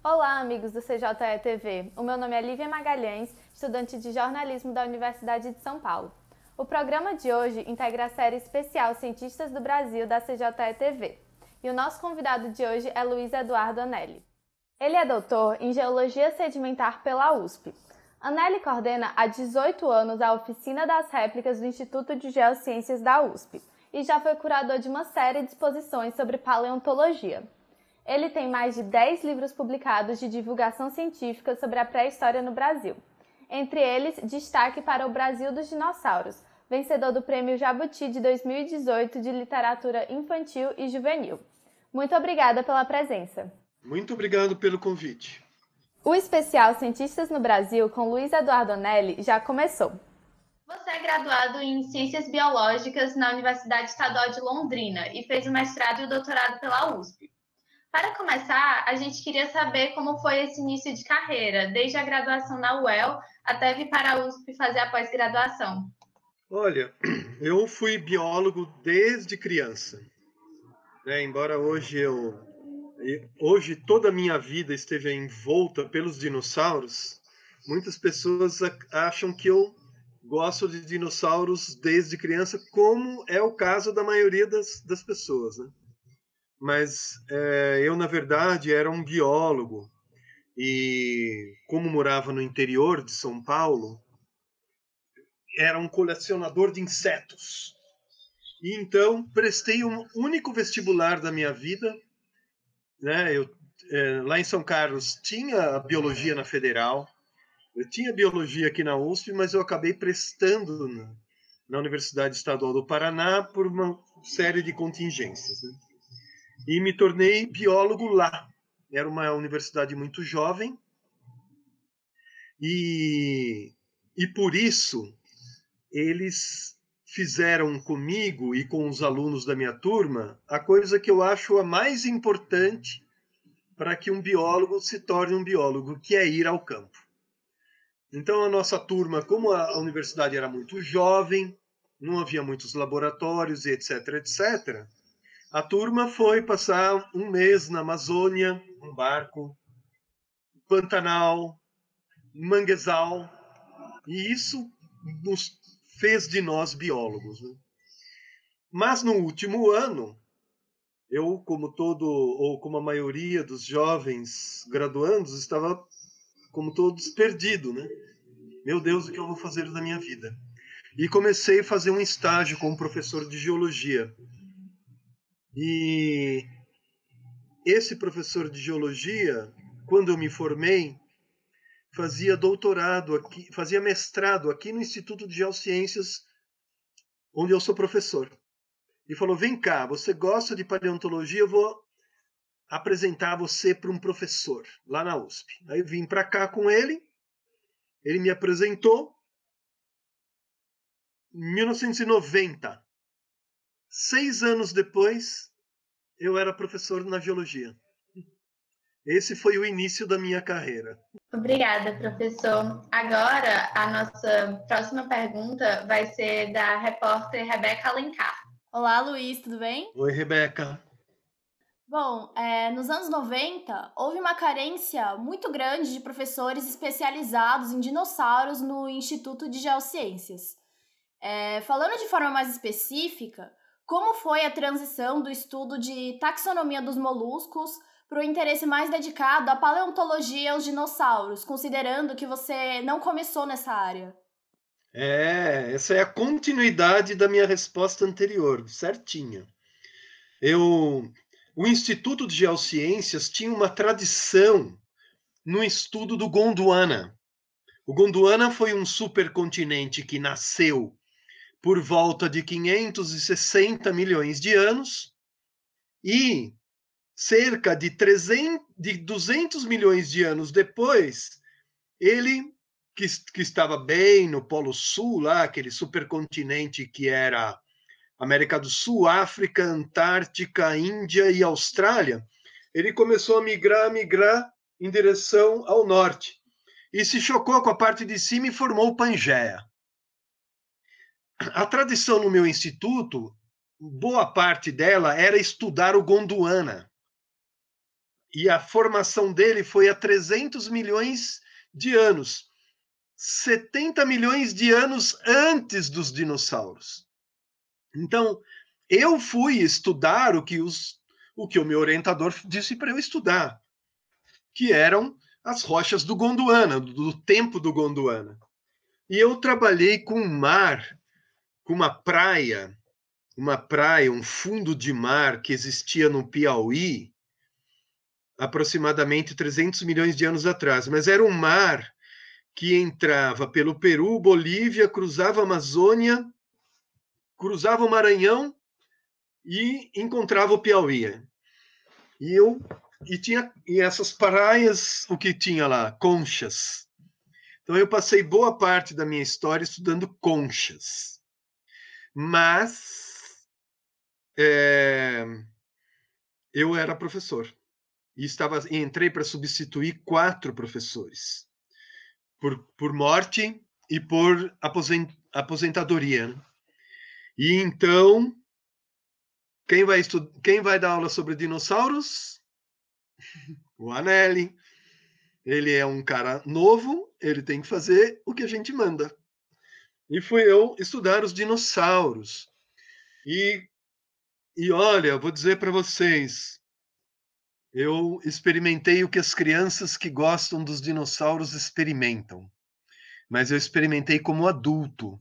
Olá, amigos do CJE TV. O meu nome é Lívia Magalhães, estudante de jornalismo da Universidade de São Paulo. O programa de hoje integra a série especial Cientistas do Brasil da CJE TV. E o nosso convidado de hoje é Luiz Eduardo Anelli. Ele é doutor em Geologia Sedimentar pela USP. Anelli coordena há 18 anos a Oficina das Réplicas do Instituto de Geociências da USP e já foi curador de uma série de exposições sobre paleontologia. Ele tem mais de 10 livros publicados de divulgação científica sobre a pré-história no Brasil. Entre eles, destaque para O Brasil dos Dinossauros, vencedor do Prêmio Jabuti de 2018 de Literatura Infantil e Juvenil. Muito obrigada pela presença. Muito obrigado pelo convite. O especial Cientistas no Brasil com Luiz Eduardo Anelli já começou. Você é graduado em Ciências Biológicas na Universidade Estadual de Londrina e fez o mestrado e o doutorado pela USP. Para começar, a gente queria saber como foi esse início de carreira, desde a graduação na UEL até vir para a USP fazer a pós-graduação. Olha, eu fui biólogo desde criança, né? Embora hoje toda a minha vida esteve envolta pelos dinossauros, muitas pessoas acham que eu gosto de dinossauros desde criança, como é o caso da maioria das pessoas, né? Mas eu, na verdade, era um biólogo e, como morava no interior de São Paulo, era um colecionador de insetos. E então prestei um único vestibular da minha vida, né? Lá em São Carlos tinha biologia na Federal, eu tinha biologia aqui na USP, mas eu acabei prestando na Universidade Estadual do Paraná por uma série de contingências, né? E me tornei biólogo lá. Era uma universidade muito jovem e por isso eles fizeram comigo e com os alunos da minha turma a coisa que eu acho a mais importante para que um biólogo se torne um biólogo, que é ir ao campo. Então a nossa turma, como a universidade era muito jovem, não havia muitos laboratórios, etc, etc, a turma foi passar um mês na Amazônia, um barco, Pantanal, Manguezal, e isso nos fez de nós biólogos, né? Mas no último ano, eu, como a maioria dos jovens graduandos, estava, como todos, perdido, né? Meu Deus, o que eu vou fazer da minha vida? E comecei a fazer um estágio como professor de geologia. E esse professor de geologia, quando eu me formei, fazia doutorado aqui, fazia mestrado aqui no Instituto de Geociências, onde eu sou professor. E falou: vem cá, você gosta de paleontologia, eu vou apresentar você para um professor lá na USP. Aí vim para cá com ele, ele me apresentou. Em 1990, 6 anos depois, eu era professor na geologia. Esse foi o início da minha carreira. Obrigada, professor. Agora, a nossa próxima pergunta vai ser da repórter Rebeca Alencar. Olá, Luiz, tudo bem? Oi, Rebeca. Bom, nos anos 90, houve uma carência muito grande de professores especializados em dinossauros no Instituto de Geociências. Falando de forma mais específica, como foi a transição do estudo de taxonomia dos moluscos para o interesse mais dedicado à paleontologia aos dinossauros, considerando que você não começou nessa área? Essa é a continuidade da minha resposta anterior, certinha. O Instituto de Geociências tinha uma tradição no estudo do Gondwana. O Gondwana foi um supercontinente que nasceu por volta de 560 milhões de anos e cerca de 200 milhões de anos depois, ele, que estava bem no Polo Sul, lá, aquele supercontinente que era América do Sul, África, Antártica, Índia e Austrália, ele começou a migrar em direção ao norte e se chocou com a parte de cima e formou o Pangeia. A tradição no meu instituto, boa parte dela era estudar o Gondwana. E a formação dele foi há 300 milhões de anos. 70 milhões de anos antes dos dinossauros. Então, eu fui estudar o que o meu orientador disse para eu estudar, que eram as rochas do Gondwana, do tempo do Gondwana. E eu trabalhei com o mar, com uma praia, um fundo de mar que existia no Piauí, aproximadamente 300 milhões de anos atrás. Mas era um mar que entrava pelo Peru, Bolívia, cruzava a Amazônia, cruzava o Maranhão e encontrava o Piauí. E essas praias, o que tinha lá? Conchas. Então eu passei boa parte da minha história estudando conchas. Mas eu era professor e entrei para substituir 4 professores por morte e por aposentadoria. E então, quem vai dar aula sobre dinossauros? O Anelli. Ele é um cara novo, ele tem que fazer o que a gente manda. E fui eu estudar os dinossauros. E olha, vou dizer para vocês, eu experimentei o que as crianças que gostam dos dinossauros experimentam. Mas eu experimentei como adulto.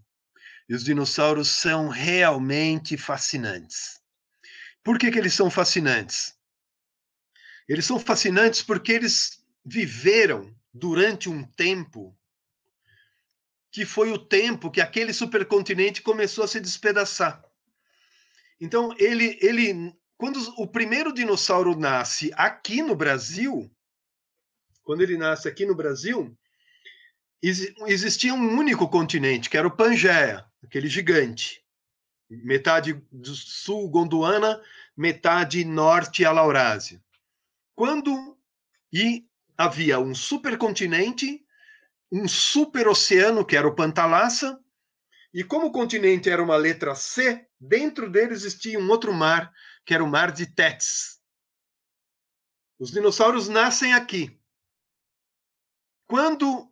E os dinossauros são realmente fascinantes. Por que eles são fascinantes? Eles são fascinantes porque eles viveram durante um tempo que foi o tempo que aquele supercontinente começou a se despedaçar. Então, quando o primeiro dinossauro nasce aqui no Brasil, existia um único continente, que era o Pangeia, aquele gigante. Metade do sul Gondwana, metade norte a Laurásia. E havia um supercontinente, um superoceano, que era o Pantalassa, e como o continente era uma letra C, dentro dele existia um outro mar, que era o Mar de Tétis. Os dinossauros nascem aqui. Quando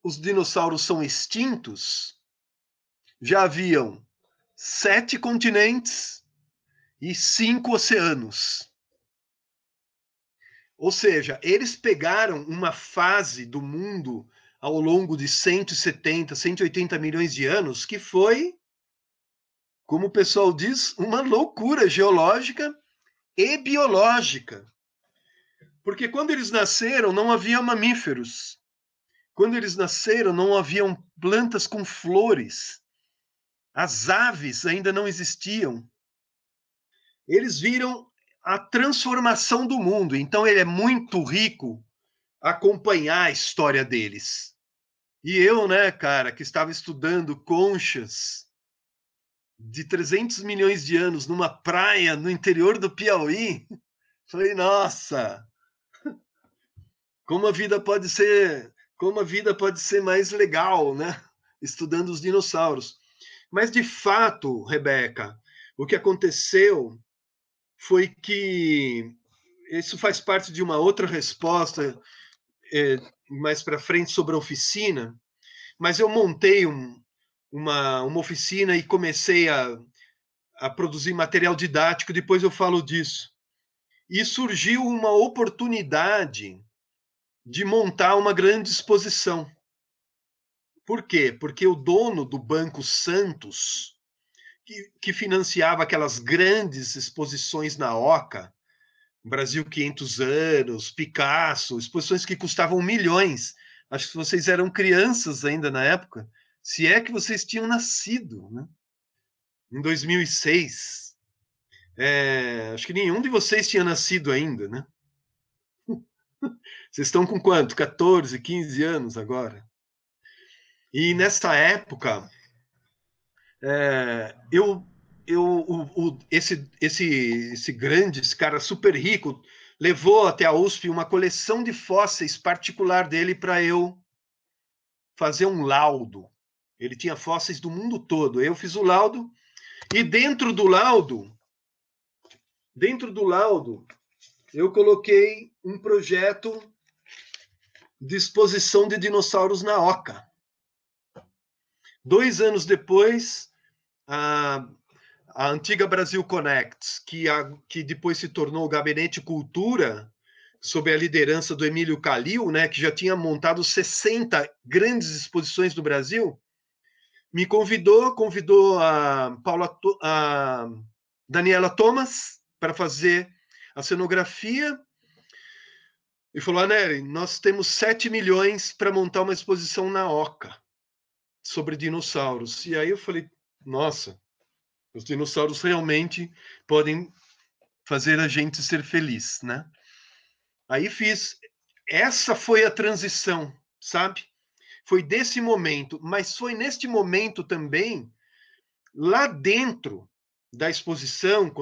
os dinossauros são extintos, já haviam 7 continentes e 5 oceanos. Ou seja, eles pegaram uma fase do mundo ao longo de 170, 180 milhões de anos que foi, como o pessoal diz, uma loucura geológica e biológica. Porque quando eles nasceram, não havia mamíferos. Quando eles nasceram, não haviam plantas com flores. As aves ainda não existiam. Eles viram a transformação do mundo. Então, ele é muito rico acompanhar a história deles. E eu, né, cara, que estava estudando conchas de 300 milhões de anos numa praia no interior do Piauí, falei, nossa, como a vida pode ser mais legal, né? Estudando os dinossauros. Mas, de fato, Rebeca, o que aconteceu foi que isso faz parte de uma outra resposta mais para frente sobre a oficina, mas eu montei uma oficina e comecei a produzir material didático, depois eu falo disso. E surgiu uma oportunidade de montar uma grande exposição. Por quê? Porque o dono do Banco Santos, que financiava aquelas grandes exposições na Oca, Brasil 500 anos, Picasso, exposições que custavam milhões. Acho que vocês eram crianças ainda na época, se é que vocês tinham nascido, né? Em 2006. Acho que nenhum de vocês tinha nascido ainda, né? Vocês estão com quanto? 14, 15 anos agora. E nessa época, esse cara super rico levou até a USP uma coleção de fósseis particular dele para eu fazer um laudo. Ele tinha fósseis do mundo todo. Eu fiz o laudo e dentro do laudo eu coloquei um projeto de exposição de dinossauros na Oca. 2 anos depois, a antiga Brasil Connects, que depois se tornou o Gabinete Cultura, sob a liderança do Emílio Calil, né, que já tinha montado 60 grandes exposições no Brasil, me convidou a Daniela Thomas para fazer a cenografia e falou: Nery, nós temos 7 milhões para montar uma exposição na Oca sobre dinossauros. E aí eu falei: nossa, os dinossauros realmente podem fazer a gente ser feliz, né? Aí fiz. Essa foi a transição, sabe? Foi desse momento, mas foi neste momento também, lá dentro da exposição,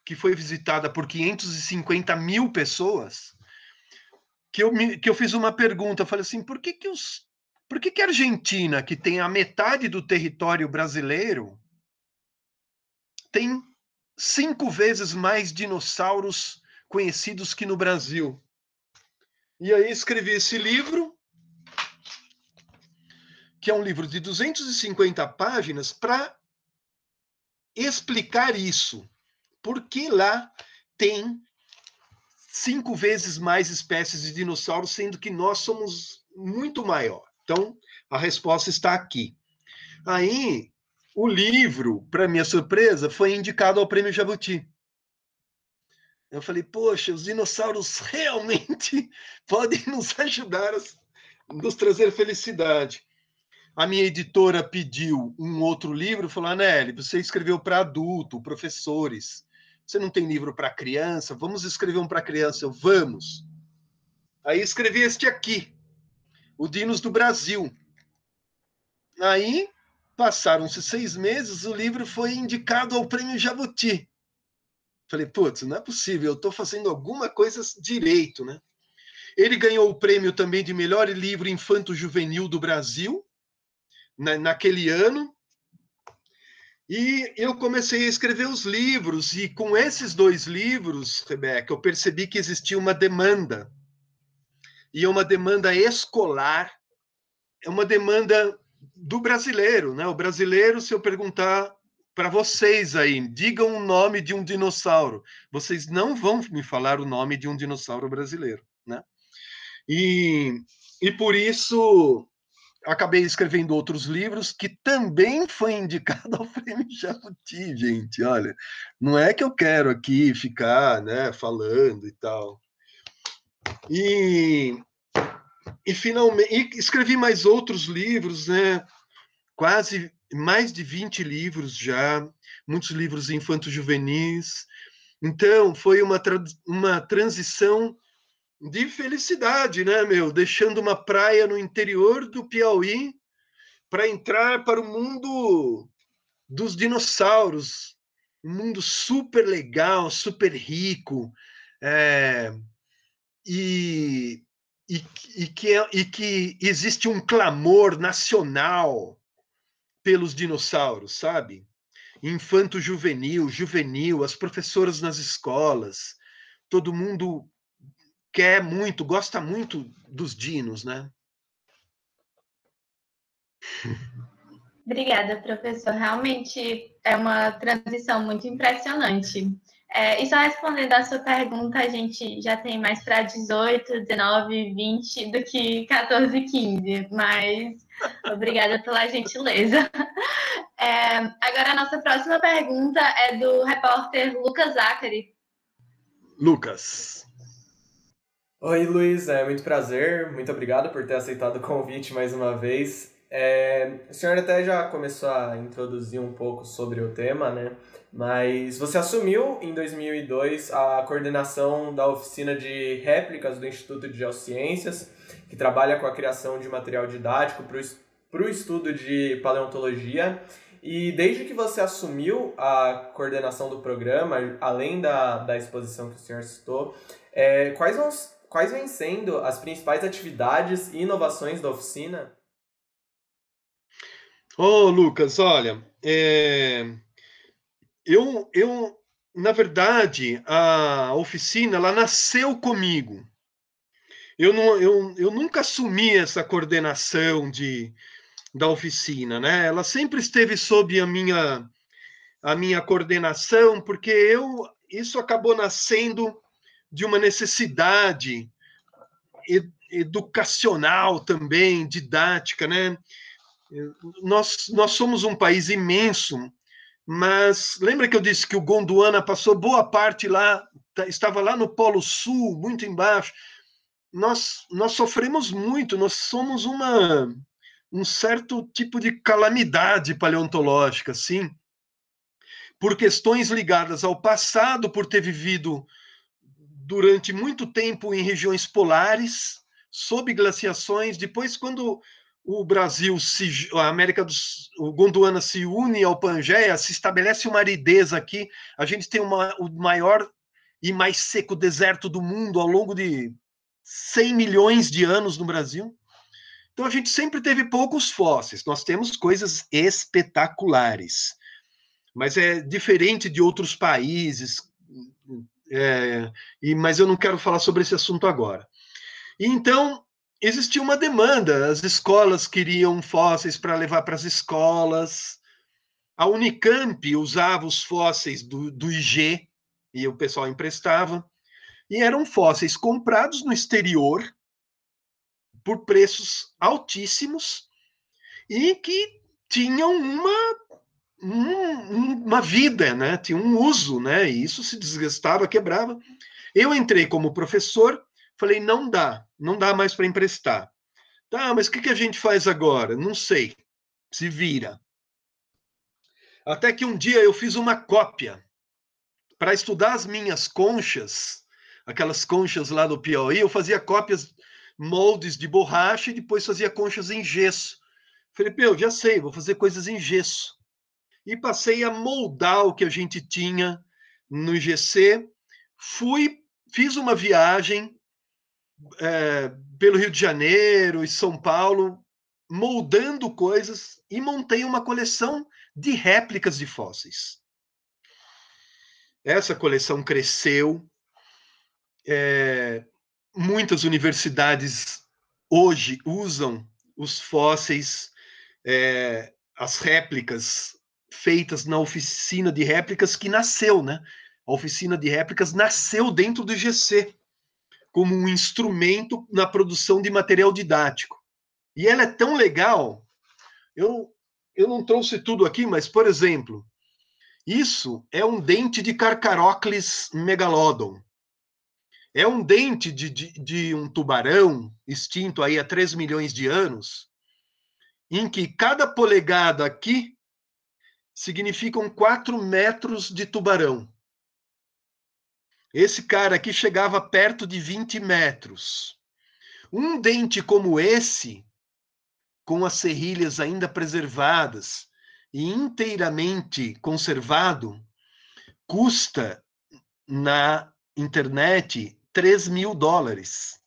que foi visitada por 550 mil pessoas, que eu fiz uma pergunta. Eu falei assim: por que a Argentina, que tem a metade do território brasileiro, tem 5 vezes mais dinossauros conhecidos que no Brasil? E aí escrevi esse livro, que é um livro de 250 páginas, para explicar isso. Por que lá tem 5 vezes mais espécies de dinossauros, sendo que nós somos muito maior? Então, a resposta está aqui. Aí, o livro, para minha surpresa, foi indicado ao Prêmio Jabuti. Eu falei: poxa, os dinossauros realmente podem nos ajudar a nos trazer felicidade. A minha editora pediu um outro livro, falou: Anely, você escreveu para adulto, professores. Você não tem livro para criança? Vamos escrever um para criança. Eu: vamos. Aí escrevi este aqui, O Dinos do Brasil. Aí, passaram-se 6 meses, o livro foi indicado ao Prêmio Jabuti. Falei: putz, não é possível, eu estou fazendo alguma coisa direito, né? Ele ganhou o prêmio também de melhor livro infanto-juvenil do Brasil, naquele ano. E eu comecei a escrever os livros, e com esses 2 livros, Rebeca, eu percebi que existia uma demanda. E uma demanda escolar, é uma demanda do brasileiro, né? O brasileiro, se eu perguntar para vocês aí, digam o nome de um dinossauro, vocês não vão me falar o nome de um dinossauro brasileiro, né? E por isso acabei escrevendo outros livros, que também foi indicado ao Prêmio Jabuti, gente. Olha, não é que eu quero aqui ficar, né, falando e tal. E finalmente escrevi mais outros livros, né? Quase mais de 20 livros já, muitos livros infanto-juvenis. Então, foi uma transição de felicidade, né, meu? Deixando uma praia no interior do Piauí para entrar para o mundo dos dinossauros, um mundo super legal, super rico, é, e, que existe um clamor nacional pelos dinossauros, sabe? Infanto-juvenil, juvenil, as professoras nas escolas, todo mundo quer muito, gosta muito dos dinos, né? Obrigada, professor. Realmente é uma transição muito impressionante. E só respondendo a sua pergunta, a gente já tem mais para 18, 19, 20 do que 14, 15, mas obrigada pela gentileza. Agora, a nossa próxima pergunta é do repórter Lucas Zachary. Lucas. Oi, Luiz, é muito prazer, muito obrigado por ter aceitado o convite mais uma vez. O senhor até já começou a introduzir um pouco sobre o tema, né? Mas você assumiu em 2002 a coordenação da oficina de réplicas do Instituto de Geociências, que trabalha com a criação de material didático para o estudo de paleontologia. E desde que você assumiu a coordenação do programa, além da exposição que o senhor citou, quais vêm sendo as principais atividades e inovações da oficina? Lucas, olha, eu na verdade, a oficina, ela nasceu comigo. Eu nunca assumi essa coordenação da oficina, né? Ela sempre esteve sob a minha coordenação, porque isso acabou nascendo de uma necessidade educacional também, didática, né? Nós somos um país imenso, mas lembra que eu disse que o Gondwana passou boa parte lá, estava lá no Polo Sul, muito embaixo. Nós sofremos muito, nós somos um certo tipo de calamidade paleontológica, sim, por questões ligadas ao passado, por ter vivido durante muito tempo em regiões polares, sob glaciações. Depois, quando o Brasil, a América o Gondwana se une ao Pangeia, se estabelece uma aridez aqui. A gente tem o maior e mais seco deserto do mundo ao longo de 100 milhões de anos no Brasil. Então, a gente sempre teve poucos fósseis. Nós temos coisas espetaculares, mas é diferente de outros países. Mas eu não quero falar sobre esse assunto agora. E então, existia uma demanda, as escolas queriam fósseis para levar para as escolas, a Unicamp usava os fósseis do IG, e o pessoal emprestava, e eram fósseis comprados no exterior, por preços altíssimos, e que tinham uma vida, né? Tinha um uso, né? E isso se desgastava, quebrava. Eu entrei como professor, falei, não dá mais para emprestar. Tá, mas o que a gente faz agora? Não sei, se vira. Até que um dia eu fiz uma cópia para estudar as minhas conchas, aquelas conchas lá do Piauí, eu fazia cópias, moldes de borracha e depois fazia conchas em gesso. Falei, eu já sei, vou fazer coisas em gesso. E passei a moldar o que a gente tinha no IGC. Fiz uma viagem pelo Rio de Janeiro e São Paulo, moldando coisas, e montei uma coleção de réplicas de fósseis. Essa coleção cresceu. Muitas universidades hoje usam os fósseis, as réplicas feitas na oficina de réplicas que nasceu, né? A oficina de réplicas nasceu dentro do IGC, como um instrumento na produção de material didático. E ela é tão legal, eu não trouxe tudo aqui, mas, por exemplo, isso é um dente de Carcharodontis megalodon. É um dente de um tubarão extinto aí há 3 milhões de anos, em que cada polegada aqui significam 4 metros de tubarão. Esse cara aqui chegava perto de 20 metros. Um dente como esse, com as serrilhas ainda preservadas e inteiramente conservado, custa na internet $3.000.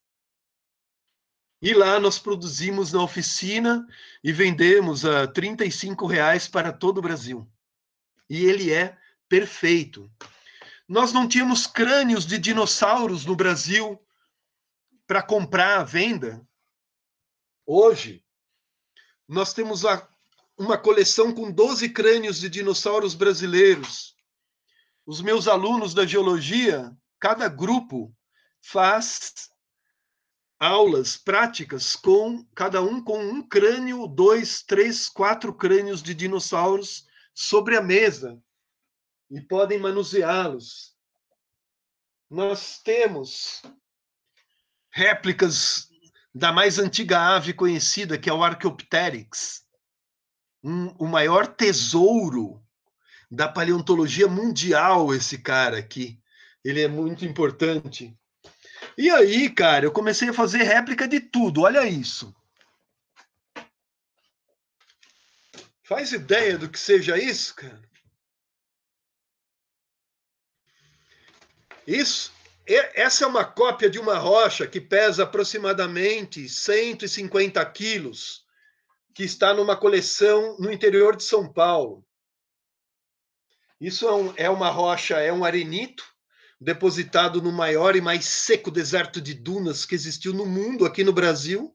E lá nós produzimos na oficina e vendemos a R$ 35 para todo o Brasil. E ele é perfeito. Nós não tínhamos crânios de dinossauros no Brasil para comprar à venda. Hoje, nós temos uma coleção com 12 crânios de dinossauros brasileiros. Os meus alunos da geologia, cada grupo faz aulas práticas com cada um com um crânio, 2, 3, 4 crânios de dinossauros sobre a mesa e podem manuseá-los. Nós temos réplicas da mais antiga ave conhecida, que é o Archaeopteryx, o maior tesouro da paleontologia mundial, esse cara aqui. Ele é muito importante. E aí, cara, eu comecei a fazer réplica de tudo. Olha isso. Faz ideia do que seja isso, cara? Essa é uma cópia de uma rocha que pesa aproximadamente 150 quilos, que está numa coleção no interior de São Paulo. Isso é uma rocha, é um arenito, depositado no maior e mais seco deserto de dunas que existiu no mundo, aqui no Brasil.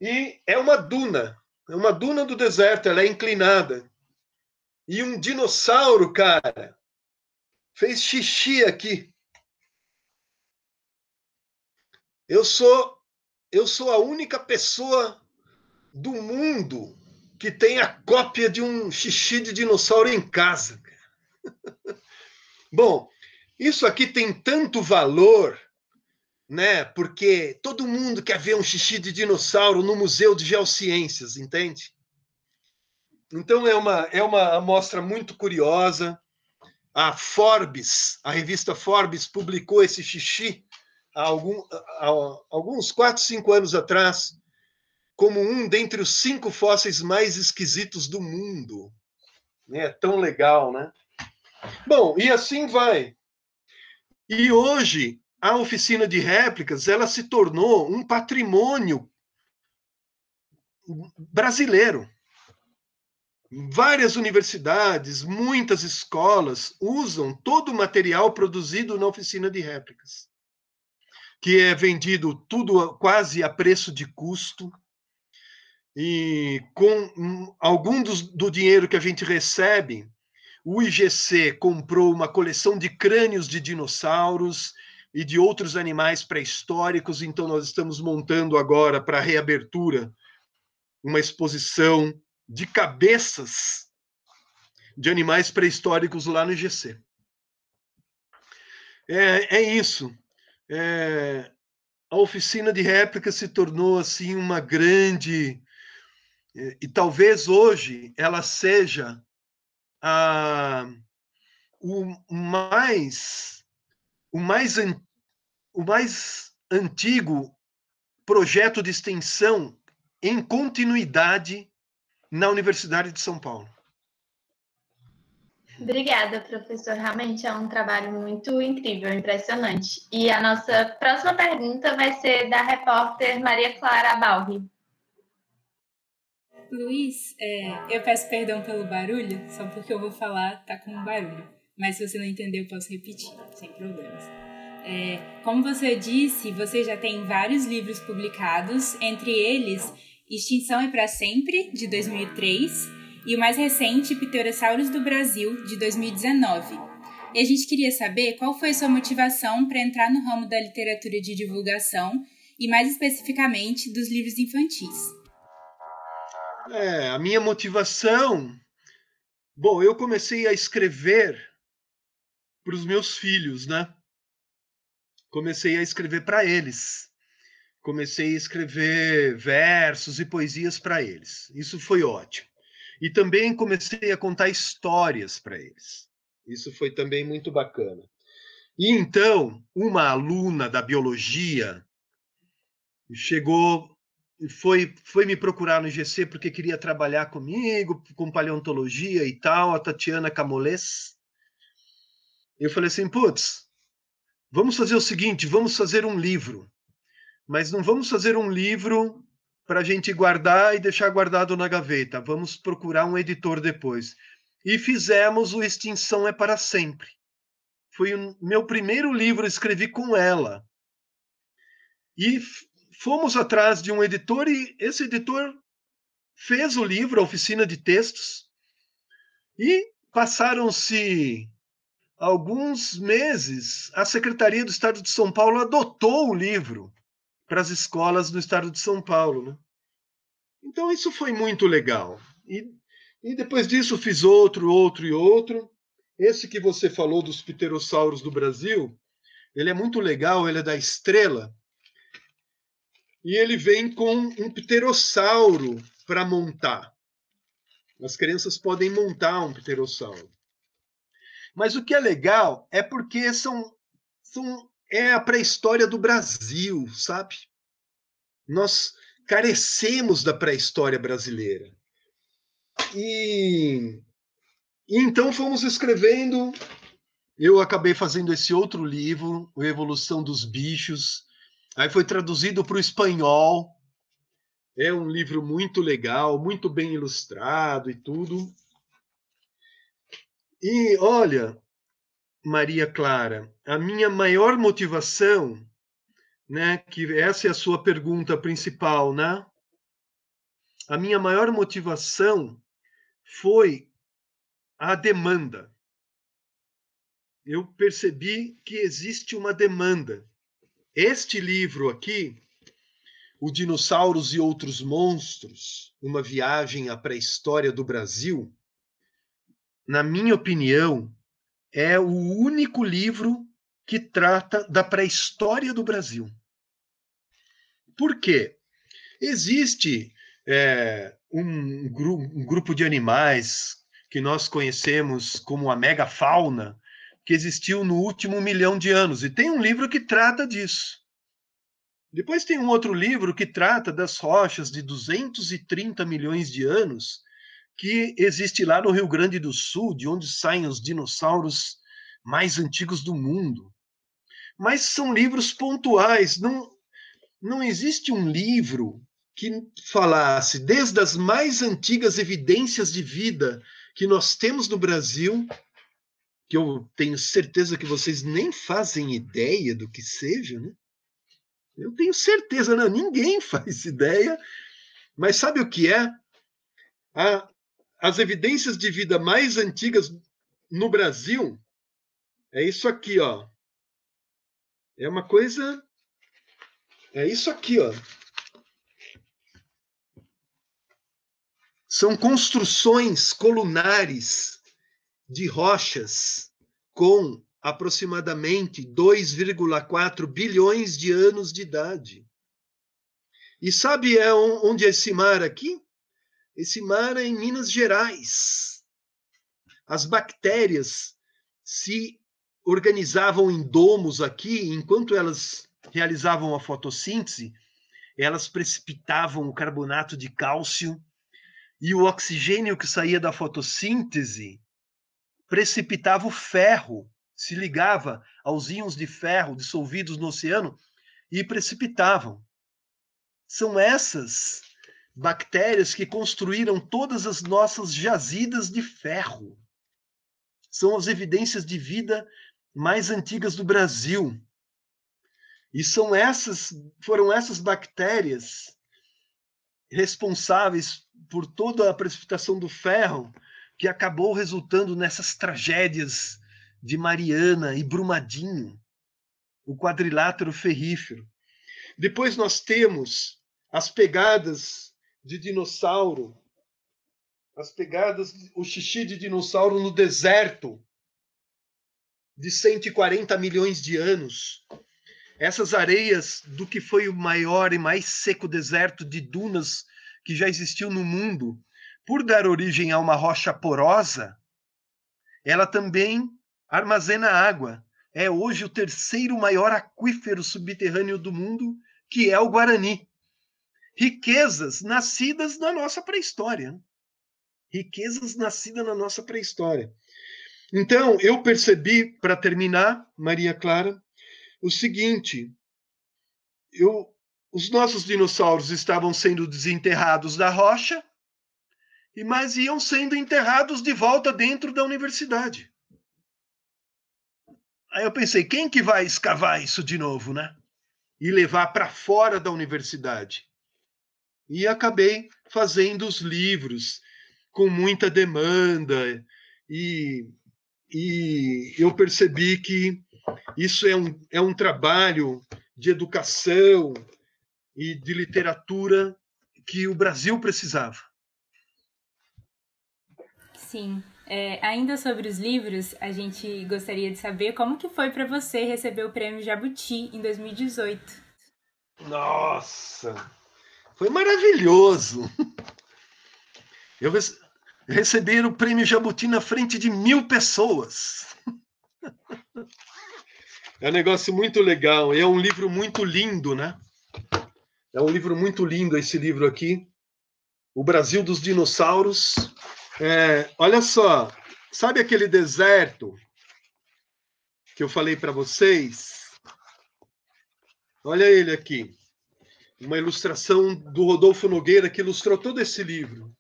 E é uma duna do deserto, ela é inclinada. E um dinossauro, cara, fez xixi aqui. Eu sou a única pessoa do mundo que tem a cópia de um xixi de dinossauro em casa. Bom, isso aqui tem tanto valor, né? Porque todo mundo quer ver um xixi de dinossauro no Museu de Geociências, entende? Então é uma amostra muito curiosa. A Forbes, a revista Forbes, publicou esse xixi há alguns 4, 5 anos atrás, como um dentre os 5 fósseis mais esquisitos do mundo. É tão legal, né? Bom, e assim vai. E hoje, a oficina de réplicas, ela se tornou um patrimônio brasileiro. Várias universidades, muitas escolas usam todo o material produzido na oficina de réplicas, que é vendido tudo quase a preço de custo, e com algum do dinheiro que a gente recebe, o IGC comprou uma coleção de crânios de dinossauros e de outros animais pré-históricos, então nós estamos montando agora, para reabertura, uma exposição de cabeças de animais pré-históricos lá no IGC. É isso. A oficina de réplicas se tornou assim uma grande... E talvez hoje ela seja o mais antigo projeto de extensão em continuidade na Universidade de São Paulo. Obrigada, professor. Realmente é um trabalho muito incrível, impressionante. E a nossa próxima pergunta vai ser da repórter Maria Clara Balri. Luiz, eu peço perdão pelo barulho, só porque eu vou falar tá com barulho. Mas se você não entender, eu posso repetir, sem problemas. Como você disse, você já tem vários livros publicados, entre eles Extinção é para Sempre, de 2003, e o mais recente, Pterossauros do Brasil, de 2019. E a gente queria saber qual foi a sua motivação para entrar no ramo da literatura de divulgação e, mais especificamente, dos livros infantis. A minha motivação... Bom, eu comecei a escrever para os meus filhos, né? Comecei a escrever para eles. Comecei a escrever versos e poesias para eles. Isso foi ótimo. E também comecei a contar histórias para eles. Isso foi também muito bacana. E então, uma aluna da biologia foi me procurar no IGC porque queria trabalhar comigo, com paleontologia e tal, a Tatiana Camolés. Eu falei assim, putz, vamos fazer o seguinte, vamos fazer um livro. Mas não vamos fazer um livro para a gente guardar e deixar guardado na gaveta. Vamos procurar um editor depois. E fizemos o Extinção é para Sempre. Foi o meu primeiro livro, escrevi com ela. E fomos atrás de um editor e esse editor fez o livro, a oficina de textos. E passaram-se alguns meses, a Secretaria do Estado de São Paulo adotou o livro para as escolas do Estado de São Paulo, né? Então isso foi muito legal. E depois disso fiz outro. Esse que você falou dos pterossauros do Brasil, ele é muito legal, ele é da Estrela, e ele vem com um pterossauro para montar. As crianças podem montar um pterossauro. Mas o que é legal é porque é a pré-história do Brasil, sabe? Nós carecemos da pré-história brasileira. E então fomos escrevendo. Eu acabei fazendo esse outro livro, A Evolução dos Bichos. Aí foi traduzido para o espanhol. É um livro muito legal, muito bem ilustrado e tudo. E olha, Maria Clara, a minha maior motivação, né, que essa é a sua pergunta principal, né? A minha maior motivação foi a demanda. Eu percebi que existe uma demanda. Este livro aqui, O Dinossauros e Outros Monstros, uma viagem à pré-história do Brasil, na minha opinião, é o único livro que trata da pré-história do Brasil. Por quê? Existe um grupo de animais que nós conhecemos como a megafauna, que existiu no último 1 milhão de anos, e tem um livro que trata disso. Depois tem um outro livro que trata das rochas de 230 milhões de anos, que existe lá no Rio Grande do Sul, de onde saem os dinossauros mais antigos do mundo. Mas são livros pontuais, não existe um livro que falasse desde as mais antigas evidências de vida que nós temos no Brasil, que eu tenho certeza que vocês nem fazem ideia do que seja, né? Eu tenho certeza, não, ninguém faz ideia, mas sabe o que é? As evidências de vida mais antigas no Brasil é isso aqui, ó. É uma coisa. É isso aqui, ó. São construções colunares de rochas com aproximadamente 2,4 bilhões de anos de idade. E sabe onde é esse mar aqui? Esse mar é em Minas Gerais. As bactérias se organizavam em domos aqui, enquanto elas realizavam a fotossíntese, elas precipitavam o carbonato de cálcio e o oxigênio que saía da fotossíntese precipitava o ferro, se ligava aos íons de ferro dissolvidos no oceano e precipitavam. São essas bactérias que construíram todas as nossas jazidas de ferro. São as evidências de vida mais antigas do Brasil. E foram essas bactérias responsáveis por toda a precipitação do ferro que acabou resultando nessas tragédias de Mariana e Brumadinho, o quadrilátero ferrífero. Depois nós temos as pegadas de dinossauro, o xixi de dinossauro no deserto de 140 milhões de anos. Essas areias do que foi o maior e mais seco deserto de dunas que já existiu no mundo, por dar origem a uma rocha porosa, ela também armazena água. É hoje o terceiro maior aquífero subterrâneo do mundo, que é o Guarani. Riquezas nascidas na nossa pré-história. Riquezas nascidas na nossa pré-história. Então, eu percebi, para terminar, Maria Clara, o seguinte: os nossos dinossauros estavam sendo desenterrados da rocha, mas iam sendo enterrados de volta dentro da universidade. Aí eu pensei, quem que vai escavar isso de novo, né? E levar para fora da universidade. E acabei fazendo os livros com muita demanda e eu percebi que isso é um trabalho de educação e de literatura que o Brasil precisava. Sim. Ainda sobre os livros, a gente gostaria de saber como que foi para você receber o Prêmio Jabuti em 2018. Nossa! Foi maravilhoso! Eu recebi o Prêmio Jabuti na frente de 1.000 pessoas. É um negócio muito legal. É um livro muito lindo, né? É um livro muito lindo esse livro aqui. O Brasil dos Dinossauros. Olha só, sabe aquele deserto que eu falei para vocês? Olha ele aqui. Uma ilustração do Rodolfo Nogueira que ilustrou todo esse livro.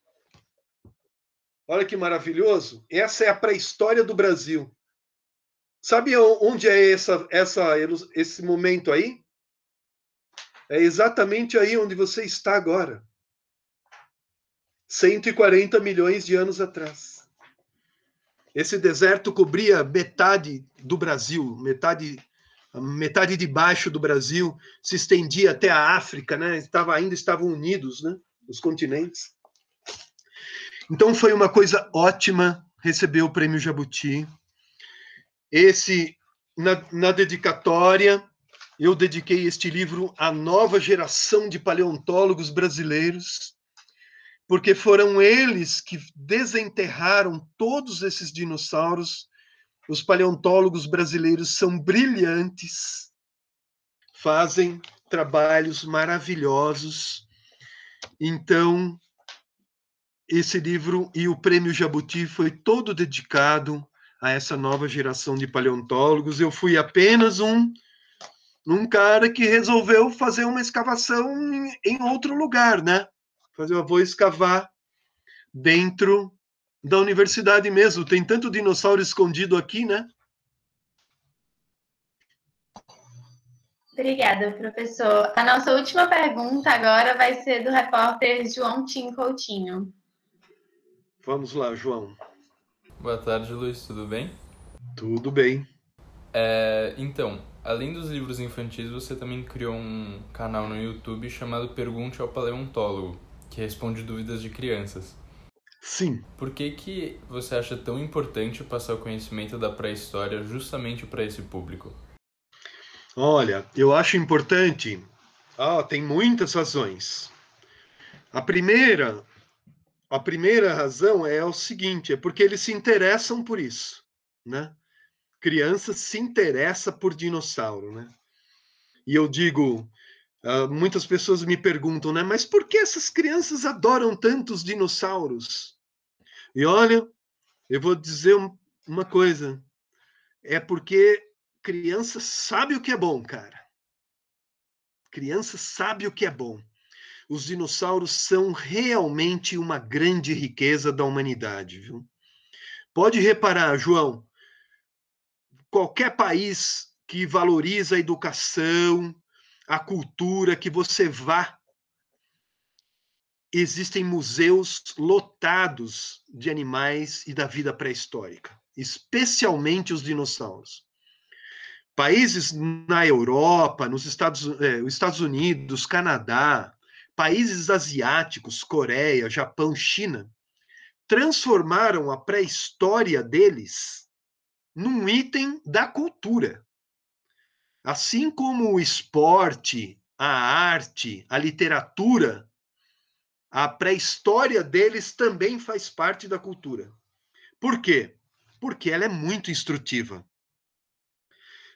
Olha que maravilhoso. Essa é a pré-história do Brasil. Sabe onde é esse momento aí? É exatamente aí onde você está agora. 140 milhões de anos atrás. Esse deserto cobria metade do Brasil, metade de baixo do Brasil, se estendia até a África, né? Ainda estavam unidos, né? Os continentes. Então foi uma coisa ótima receber o Prêmio Jabuti. Na dedicatória, eu dediquei este livro à nova geração de paleontólogos brasileiros, porque foram eles que desenterraram todos esses dinossauros. Os paleontólogos brasileiros são brilhantes, fazem trabalhos maravilhosos. Então, esse livro e o Prêmio Jabuti foi todo dedicado a essa nova geração de paleontólogos. Eu fui apenas um cara que resolveu fazer uma escavação em outro lugar, né? Eu vou escavar dentro da universidade mesmo. Tem tanto dinossauro escondido aqui, né? Obrigada, professor. A nossa última pergunta agora vai ser do repórter João Tim Coutinho. Vamos lá, João. Boa tarde, Luiz. Tudo bem? Tudo bem. Então, além dos livros infantis, você também criou um canal no YouTube chamado Pergunte ao Paleontólogo, que responde dúvidas de crianças. Sim. Por que você acha tão importante passar o conhecimento da pré-história justamente para esse público? Olha, eu acho importante. Tem muitas razões. A primeira razão é o seguinte, é porque eles se interessam por isso, né? Crianças se interessam por dinossauro, né? E eu digo, muitas pessoas me perguntam, né? Mas por que essas crianças adoram tantos dinossauros? E olha, eu vou dizer uma coisa. É porque criança sabe o que é bom, cara. Criança sabe o que é bom. Os dinossauros são realmente uma grande riqueza da humanidade, viu? Pode reparar, João, qualquer país que valoriza a educação, a cultura, que você vá, existem museus lotados de animais e da vida pré-histórica, especialmente os dinossauros. Países na Europa, os Estados Unidos, Canadá, países asiáticos, Coreia, Japão, China, transformaram a pré-história deles num item da cultura. Assim como o esporte, a arte, a literatura, a pré-história deles também faz parte da cultura. Por quê? Porque ela é muito instrutiva.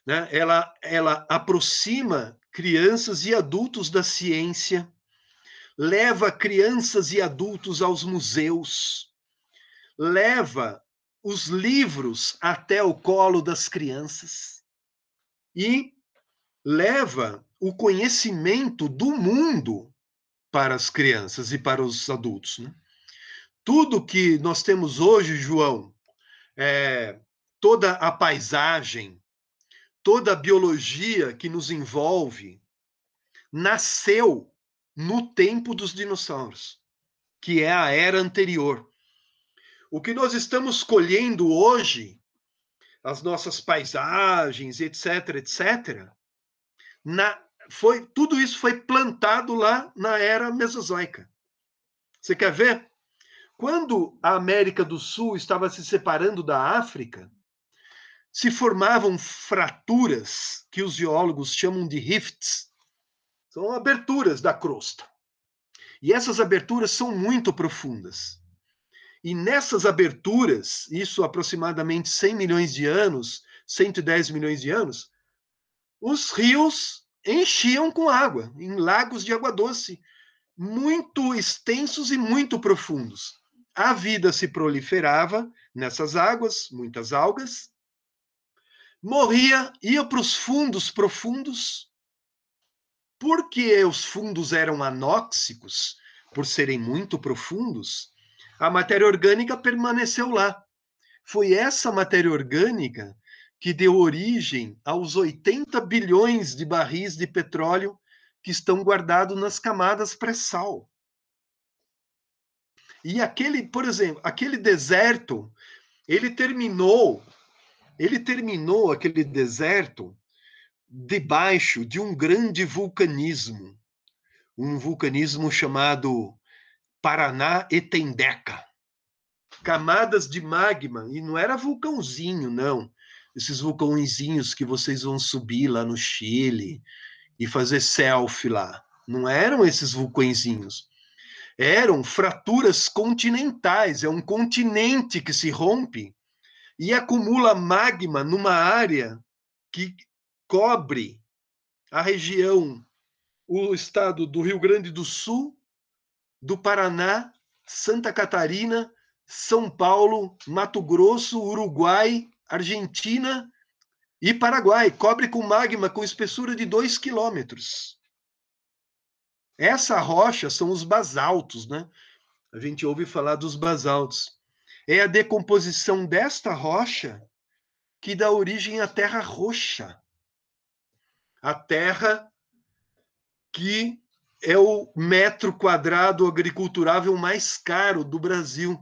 Né? Ela aproxima crianças e adultos da ciência, leva crianças e adultos aos museus, leva os livros até o colo das crianças e leva o conhecimento do mundo para as crianças e para os adultos. Né? Tudo que nós temos hoje, João, toda a paisagem, toda a biologia que nos envolve, nasceu no tempo dos dinossauros, que é a era anterior. O que nós estamos colhendo hoje, as nossas paisagens, etc., etc., tudo isso foi plantado lá na era mesozoica. Você quer ver? Quando a América do Sul estava se separando da África, se formavam fraturas que os geólogos chamam de rifts. São aberturas da crosta. E essas aberturas são muito profundas. E nessas aberturas, isso aproximadamente 100 milhões de anos, 110 milhões de anos, os rios enchiam com água, em lagos de água doce, muito extensos e muito profundos. A vida se proliferava nessas águas, muitas algas, morria, ia para os fundos profundos, porque os fundos eram anóxicos, por serem muito profundos, A matéria orgânica permaneceu lá. Foi essa matéria orgânica que deu origem aos 80 bilhões de barris de petróleo que estão guardados nas camadas pré-sal. E aquele, por exemplo, aquele deserto, ele terminou aquele deserto debaixo de um grande vulcanismo, um vulcanismo chamado Paraná Etendeca. Camadas de magma, e não era vulcãozinho, não. Esses vulcãozinhos que vocês vão subir lá no Chile e fazer selfie lá. Não eram esses vulcõezinhos. Eram fraturas continentais. É um continente que se rompe e acumula magma numa área que cobre a região, o estado do Rio Grande do Sul, do Paraná, Santa Catarina, São Paulo, Mato Grosso, Uruguai, Argentina e Paraguai. Cobre com magma com espessura de 2 quilômetros. Essa rocha são os basaltos, né? A gente ouve falar dos basaltos. É a decomposição desta rocha que dá origem à terra roxa. A terra que é o metro quadrado agriculturável mais caro do Brasil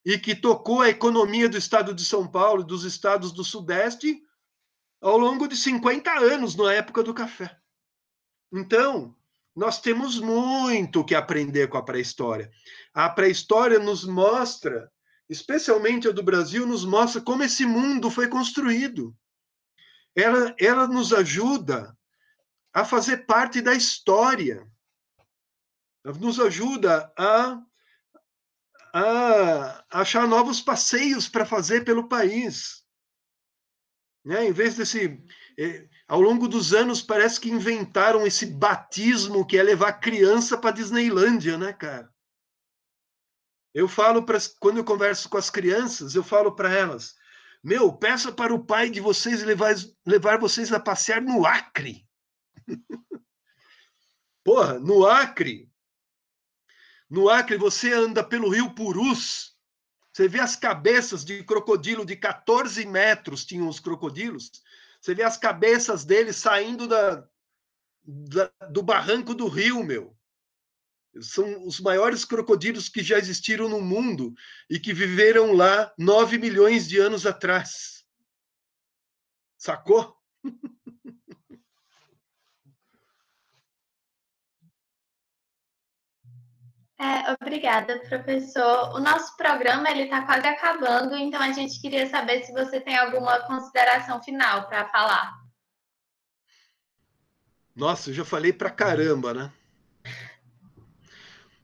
e que tocou a economia do estado de São Paulo e dos estados do Sudeste ao longo de 50 anos, na época do café. Então, nós temos muito que aprender com a pré-história. A pré-história nos mostra, especialmente a do Brasil, nos mostra como esse mundo foi construído. Ela nos ajuda a fazer parte da história. Nos ajuda a achar novos passeios para fazer pelo país. Né? Em vez desse... Ao longo dos anos, parece que inventaram esse batismo que é levar criança para Disneylândia, né, cara? Eu falo, quando eu converso com as crianças, eu falo para elas, peça para o pai de vocês levar vocês a passear no Acre. Porra, no Acre você anda pelo rio Purus, você vê as cabeças de crocodilo de 14 metros, tinham os crocodilos, você vê as cabeças deles saindo do barranco do rio, meu. São os maiores crocodilos que já existiram no mundo e que viveram lá 9 milhões de anos atrás. Sacou? Obrigada, professor. O nosso programa está quase acabando, então a gente queria saber se você tem alguma consideração final para falar. Nossa, eu já falei pra caramba, né?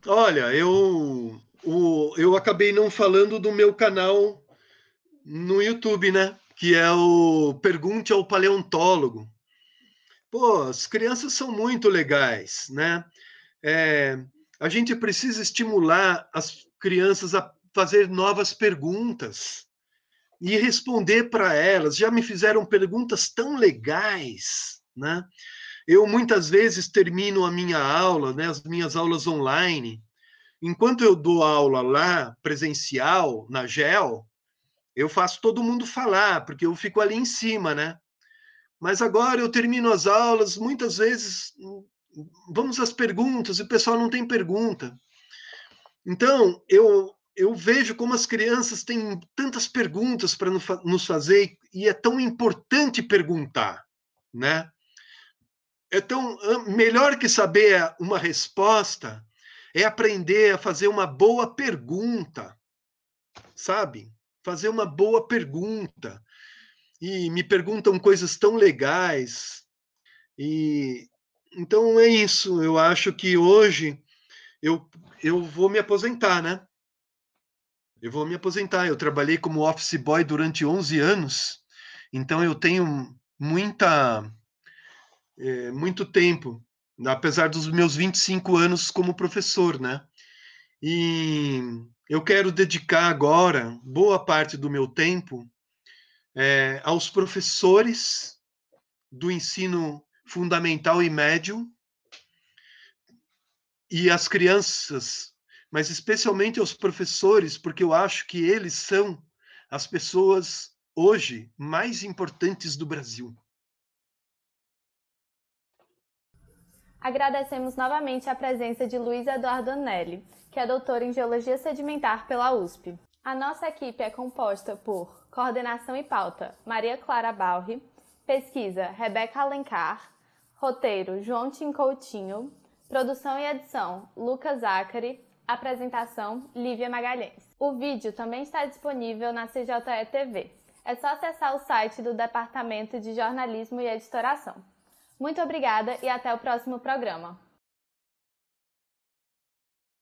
Olha, eu acabei não falando do meu canal no YouTube, né? Que é o Pergunte ao Paleontólogo. Pô, as crianças são muito legais, né? A gente precisa estimular as crianças a fazer novas perguntas e responder para elas. Já me fizeram perguntas tão legais, né? Eu muitas vezes termino a minha aula, né, as minhas aulas online. Enquanto eu dou aula lá, presencial, na GEL, eu faço todo mundo falar, porque eu fico ali em cima, né? Mas agora eu termino as aulas, muitas vezes vamos às perguntas, e o pessoal não tem pergunta. Então, eu vejo como as crianças têm tantas perguntas para nos fazer, e é tão importante perguntar, né? Então, melhor que saber uma resposta é aprender a fazer uma boa pergunta, sabe? Fazer uma boa pergunta. E me perguntam coisas tão legais. E então é isso. Eu acho que hoje eu vou me aposentar, né? Eu vou me aposentar. Eu trabalhei como office boy durante 11 anos, então eu tenho muito tempo, apesar dos meus 25 anos como professor, né? E eu quero dedicar agora boa parte do meu tempo aos professores do ensino fundamental e médio e às crianças, mas especialmente aos professores, porque eu acho que eles são as pessoas hoje mais importantes do Brasil. Agradecemos novamente a presença de Luiz Eduardo Anelli, que é doutor em Geologia Sedimentar pela USP. A nossa equipe é composta por Coordenação e Pauta, Maria Clara Balri, Pesquisa, Rebeca Alencar, Roteiro, João Tim Coutinho, Produção e Edição, Lucas Zacari, Apresentação, Lívia Magalhães. O vídeo também está disponível na CJE TV. É só acessar o site do Departamento de Jornalismo e Editoração. Muito obrigada e até o próximo programa.